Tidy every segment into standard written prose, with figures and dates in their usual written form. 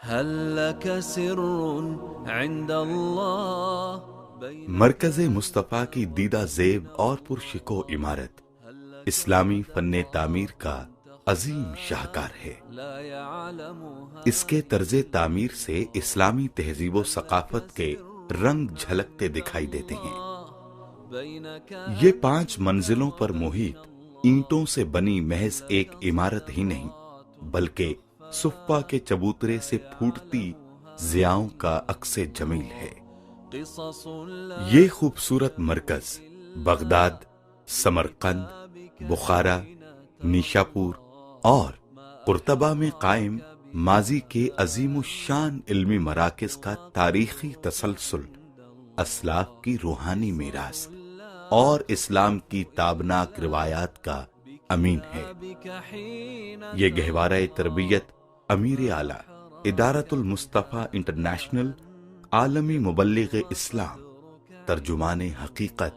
هل لك سر عند الله مرکز مصطفیٰ کی دیدہ زیب اور پرشکو عمارت اسلامی فن تعمیر کا عظیم شاہکار ہے۔ اس کے طرز تعمیر سے اسلامی تہذیب و ثقافت کے رنگ جھلکتے دکھائی دیتے ہیں۔ یہ 5 منزلوں پر محیط اینٹوں سے بنی محض ایک عمارت ہی نہیں، بلکہ صفہ کے چبوترے سے پھوٹتی ضیاؤں کا عکس جمیل ہے۔ یہ خوبصورت مرکز بغداد، سمرقند، بخارا، نیشاپور اور قرطبہ میں قائم ماضی کے عظیم الشان علمی مراکز کا تاریخی تسلسل، اسلاف کی روحانی میراث اور اسلام کی تابناک روایات کا امین ہے۔ یہ گہوارہ تربیت امیر اعلیٰ ادارۃ المصطفیٰ انٹرنیشنل عالمی مبلغ اسلام، ترجمان حقیقت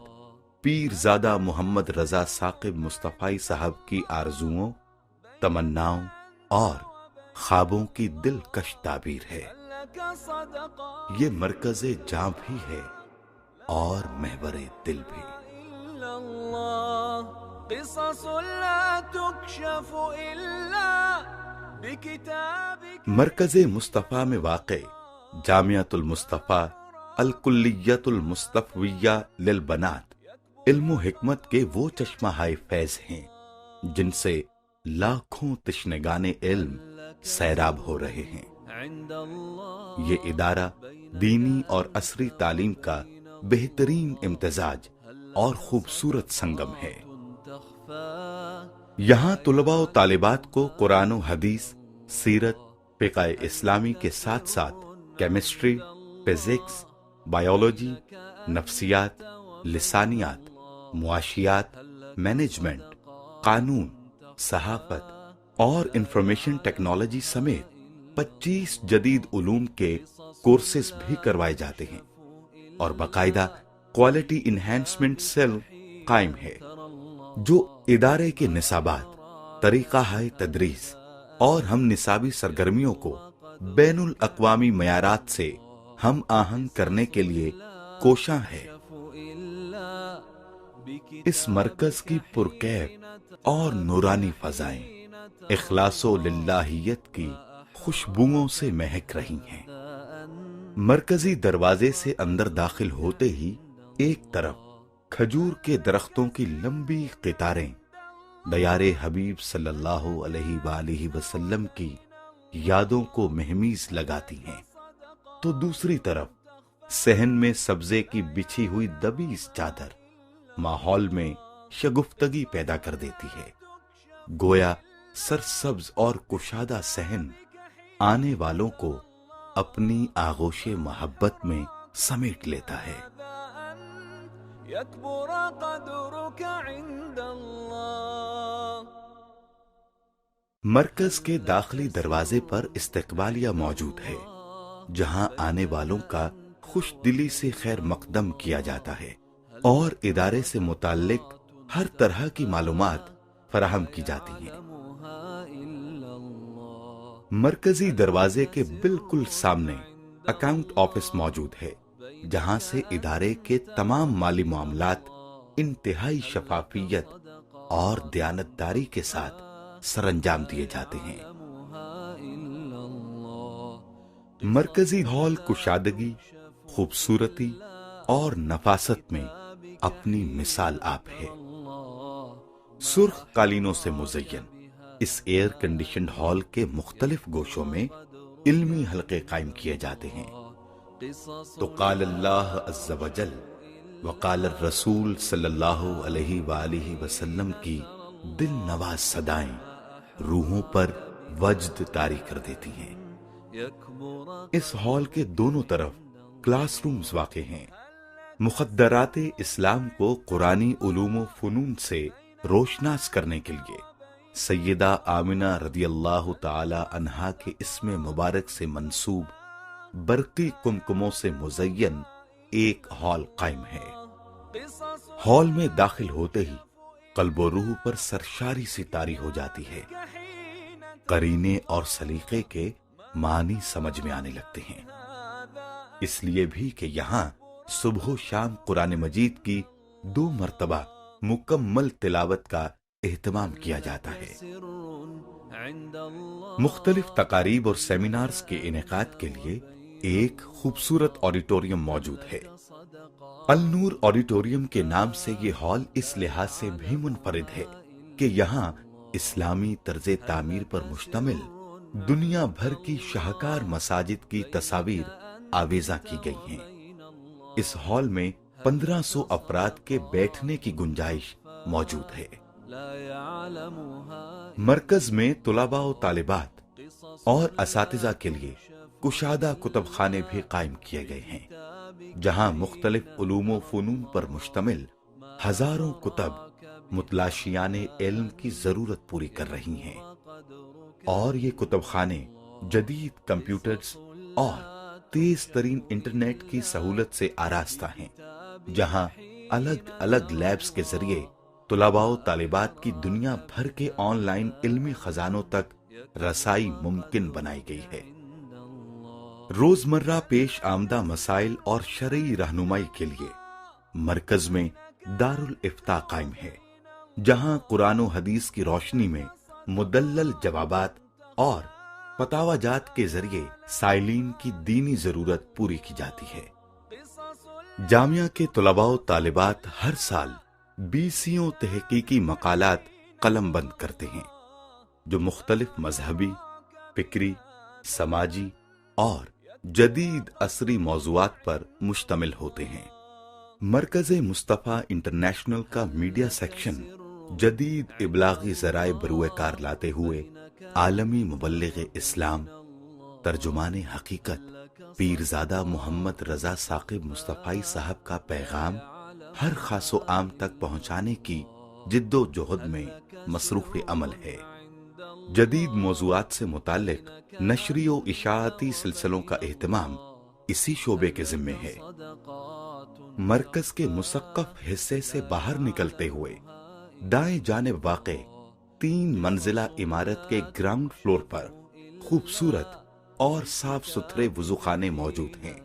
پیرزادہ محمد رضا ثاقب مصطفی صاحب کی آرزوؤں، تمناؤں اور خوابوں کی دلکش تعبیر ہے۔ یہ مرکز جاں بھی ہے اور محور دل بھی۔ مرکز مصطفیٰ میں واقع جامعۃ المصطفیٰ الکلیۃ المصطفویہ للبنات علم و حکمت کے وہ چشمہ ہائے فیض ہیں جن سے لاکھوں تشنگان علم سیراب ہو رہے ہیں۔ یہ ادارہ دینی اور عصری تعلیم کا بہترین امتزاج اور خوبصورت سنگم ہے۔ یہاں طلباء و طالبات کو قرآن و حدیث، سیرت، فقہ اسلامی کے ساتھ ساتھ کیمسٹری، فزکس، بایولوجی، نفسیات، لسانیات، معاشیات، مینجمنٹ، قانون، صحافت اور انفارمیشن ٹیکنالوجی سمیت 25 جدید علوم کے کورسز بھی کروائے جاتے ہیں، اور باقاعدہ کوالٹی انہینسمنٹ سیل قائم ہے جو ادارے کے نصابات، طریقہ ہائے تدریس اور ہم نصابی سرگرمیوں کو بین الاقوامی معیارات سے ہم آہنگ کرنے کے لیے کوشاں ہے۔ اس مرکز کی پرکیف اور نورانی فضائیں اخلاص و للہیت کی خوشبوؤں سے مہک رہی ہیں۔ مرکزی دروازے سے اندر داخل ہوتے ہی ایک طرف کھجور کے درختوں کی لمبی قطاریں دیار حبیب صلی اللہ علیہ وآلہ وسلم کی یادوں کو مہمیز لگاتی ہیں، تو دوسری طرف صحن میں سبزے کی بچھی ہوئی دبیس چادر ماحول میں شگفتگی پیدا کر دیتی ہے، گویا سرسبز اور کشادہ صحن آنے والوں کو اپنی آغوش محبت میں سمیٹ لیتا ہے۔ مرکز کے داخلی دروازے پر استقبالیہ موجود ہے، جہاں آنے والوں کا خوش دلی سے خیر مقدم کیا جاتا ہے اور ادارے سے متعلق ہر طرح کی معلومات فراہم کی جاتی ہیں۔ مرکزی دروازے کے بالکل سامنے اکاؤنٹ آفس موجود ہے، جہاں سے ادارے کے تمام مالی معاملات انتہائی شفافیت اور دیانتداری کے ساتھ سر انجام دیے جاتے ہیں۔ مرکزی ہال کشادگی، خوبصورتی اور نفاست میں اپنی مثال آپ ہے۔ سرخ قالینوں سے مزین اس ایئر کنڈیشنڈ ہال کے مختلف گوشوں میں علمی حلقے قائم کیے جاتے ہیں، تو قال اللہ عز وجل وقال الرسول صلی اللہ علیہ وآلہ وسلم کی دل نواز صدائیں روحوں پر وجد طاری کر دیتی ہیں۔ اس ہال کے دونوں طرف کلاس رومز واقع ہیں۔ مخدرات اسلام کو قرآنی علوم و فنون سے روشناس کرنے کے لیے سیدہ آمنہ رضی اللہ تعالی عنہا کے اسم مبارک سے منسوب برقی کمکموں سے مزین ایک ہال قائم ہے۔ ہال میں داخل ہوتے ہی قلب و روح پر سرشاری سی طاری ہو جاتی ہے۔ قرینے اور سلیقے کے معنی سمجھ میں آنے لگتے ہیں۔ اس لیے بھی کہ یہاں صبح و شام قرآن مجید کی 2 مرتبہ مکمل تلاوت کا اہتمام کیا جاتا ہے۔ مختلف تقاریب اور سیمینارز کے انعقاد کے لیے ایک خوبصورت آڈیٹوریم موجود ہے۔ النور آڈیٹوریم کے نام سے یہ ہال اس لحاظ سے بھی منفرد ہے کہ یہاں اسلامی طرز تعمیر پر مشتمل دنیا بھر کی شاہکار مساجد کی تصاویر آویزاں کی گئی ہیں۔ اس ہال میں 1500 افراد کے بیٹھنے کی گنجائش موجود ہے۔ مرکز میں طلباء و طالبات اور اساتذہ کے لیے کشادہ کتب خانے بھی قائم کیے گئے ہیں، جہاں مختلف علوم و فنون پر مشتمل ہزاروں کتب متلاشیان علم کی ضرورت پوری کر رہی ہیں، اور یہ کتب خانے جدید کمپیوٹرز اور تیز ترین انٹرنیٹ کی سہولت سے آراستہ ہیں، جہاں الگ الگ لیبز کے ذریعے طلباء و طالبات کی دنیا بھر کے آن لائن علمی خزانوں تک رسائی ممکن بنائی گئی ہے۔ روزمرہ پیش آمدہ مسائل اور شرعی رہنمائی کے لیے مرکز میں دارالافتاء قائم ہے، جہاں قرآن و حدیث کی روشنی میں مدلل جوابات اور فتاوی جات کے ذریعے سائلین کی دینی ضرورت پوری کی جاتی ہے۔ جامعہ کے طلباء و طالبات ہر سال 20 تحقیقی مقالات قلم بند کرتے ہیں، جو مختلف مذہبی، فکری، سماجی اور جدید عصری موضوعات پر مشتمل ہوتے ہیں۔ مرکز مصطفیٰ انٹرنیشنل کا میڈیا سیکشن جدید ابلاغی ذرائع بروئے کار لاتے ہوئے عالمی مبلغ اسلام، ترجمان حقیقت پیرزادہ محمد رضا ثاقب مصطفائی صاحب کا پیغام ہر خاص و عام تک پہنچانے کی جد و جہد میں مصروف عمل ہے۔ جدید موضوعات سے متعلق نشری و اشاعتی سلسلوں کا اہتمام اسی شعبے کے ذمے ہے۔ مرکز کے مثقف حصے سے باہر نکلتے ہوئے دائیں جانب واقع 3 منزلہ عمارت کے گراؤنڈ فلور پر خوبصورت اور صاف ستھرے وضوخانے موجود ہیں۔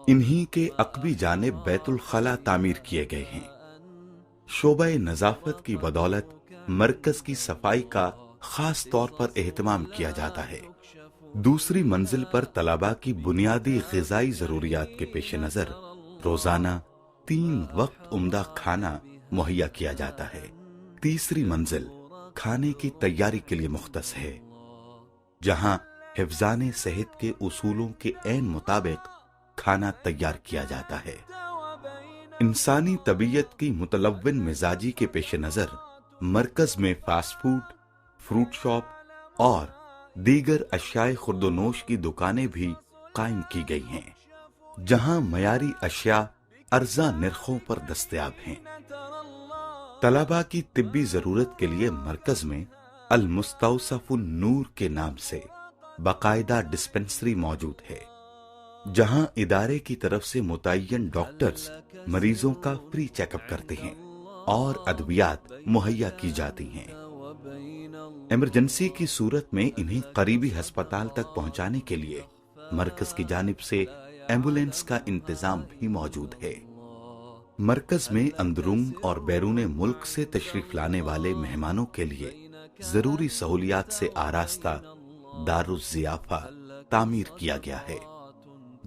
انہی کے عقبی جانب بیت الخلا تعمیر کیے گئے ہیں۔ شعبہ نظافت کی بدولت مرکز کی صفائی کا خاص طور پر اہتمام کیا جاتا ہے۔ دوسری منزل پر طلباء کی بنیادی غذائی ضروریات کے پیش نظر روزانہ 3 وقت عمدہ کھانا مہیا کیا جاتا ہے۔ تیسری منزل کھانے کی تیاری کے لیے مختص ہے، جہاں حفظان صحت کے اصولوں کے عین مطابق کھانا تیار کیا جاتا ہے۔ انسانی طبیعت کی متلون مزاجی کے پیش نظر مرکز میں فاسٹ فوڈ، فروٹ شاپ اور دیگر اشیاء خورد و نوش کی دکانیں بھی قائم کی گئی ہیں، جہاں معیاری اشیاء ارزاں نرخوں پر دستیاب ہیں۔ طلباء کی طبی ضرورت کے لیے مرکز میں المستوصف النور کے نام سے باقاعدہ ڈسپنسری موجود ہے، جہاں ادارے کی طرف سے متعین ڈاکٹرز مریضوں کا فری چیک اپ کرتے ہیں اور ادویات مہیا کی جاتی ہیں۔ ایمرجنسی کی صورت میں انہیں قریبی ہسپتال تک پہنچانے کے لیے مرکز کی جانب سے ایمبولینس کا انتظام بھی موجود ہے۔ مرکز میں اندرون اور بیرون ملک سے تشریف لانے والے مہمانوں کے لیے ضروری سہولیات سے آراستہ دارالضیافہ تعمیر کیا گیا ہے،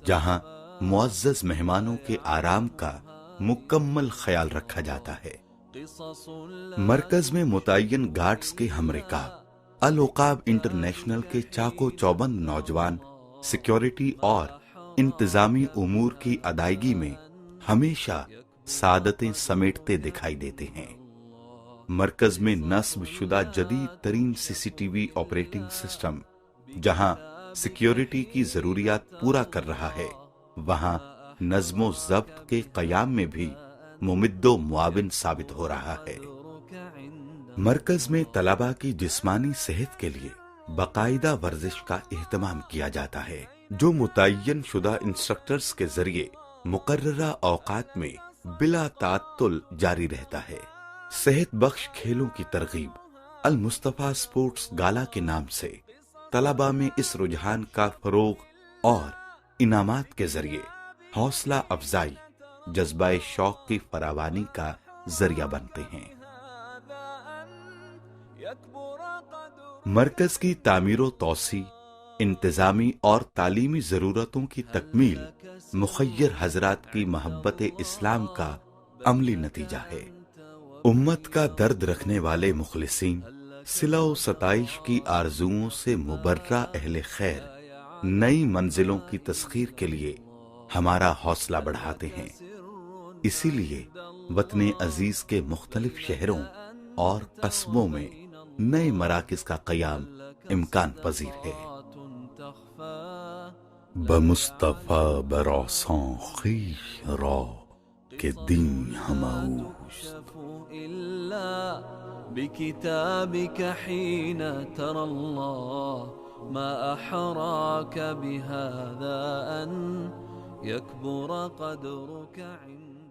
جہاں معزز مہمانوں کے آرام کا مکمل خیال رکھا جاتا ہے۔ مرکز میں متعین گارڈز کے ہمرکاب العقاب انٹرنیشنل کے چاقو چوبند نوجوان سیکیورٹی اور انتظامی امور کی ادائیگی میں ہمیشہ سعادتیں سمیٹتے دکھائی دیتے ہیں۔ مرکز میں نصب شدہ جدید ترین CCTV آپریٹنگ سسٹم جہاں سیکیورٹی کی ضروریات پورا کر رہا ہے، وہاں نظم و ضبط کے قیام میں بھی ممد و معاون ثابت ہو رہا ہے۔ مرکز میں طلباء کی جسمانی صحت کے لیے باقاعدہ ورزش کا اہتمام کیا جاتا ہے، جو متعین شدہ انسٹرکٹرز کے ذریعے مقررہ اوقات میں بلا تعطل جاری رہتا ہے۔ صحت بخش کھیلوں کی ترغیب المصطفیٰ سپورٹس گالا کے نام سے طلبہ میں اس رجحان کا فروغ اور انعامات کے ذریعے حوصلہ افزائی، جذبہ شوق کی فراوانی کا ذریعہ بنتے ہیں۔ مرکز کی تعمیر و توسیع، انتظامی اور تعلیمی ضرورتوں کی تکمیل مخیر حضرات کی محبت اسلام کا عملی نتیجہ ہے۔ امت کا درد رکھنے والے مخلصین صلہ و ستائش کی آرزوؤں سے مبرہ اہل خیر نئی منزلوں کی تسخیر کے لیے ہمارا حوصلہ بڑھاتے ہیں۔ اسی لیے وطن عزیز کے مختلف شہروں اور قصبوں میں نئے مراکز کا قیام امکان پذیر ہے۔ بمصطفیٰ براساں خویش را کہ دین ہماؤست بكتابك حين ترى الله ما أحراك بهذا أن يكبر قدرك عند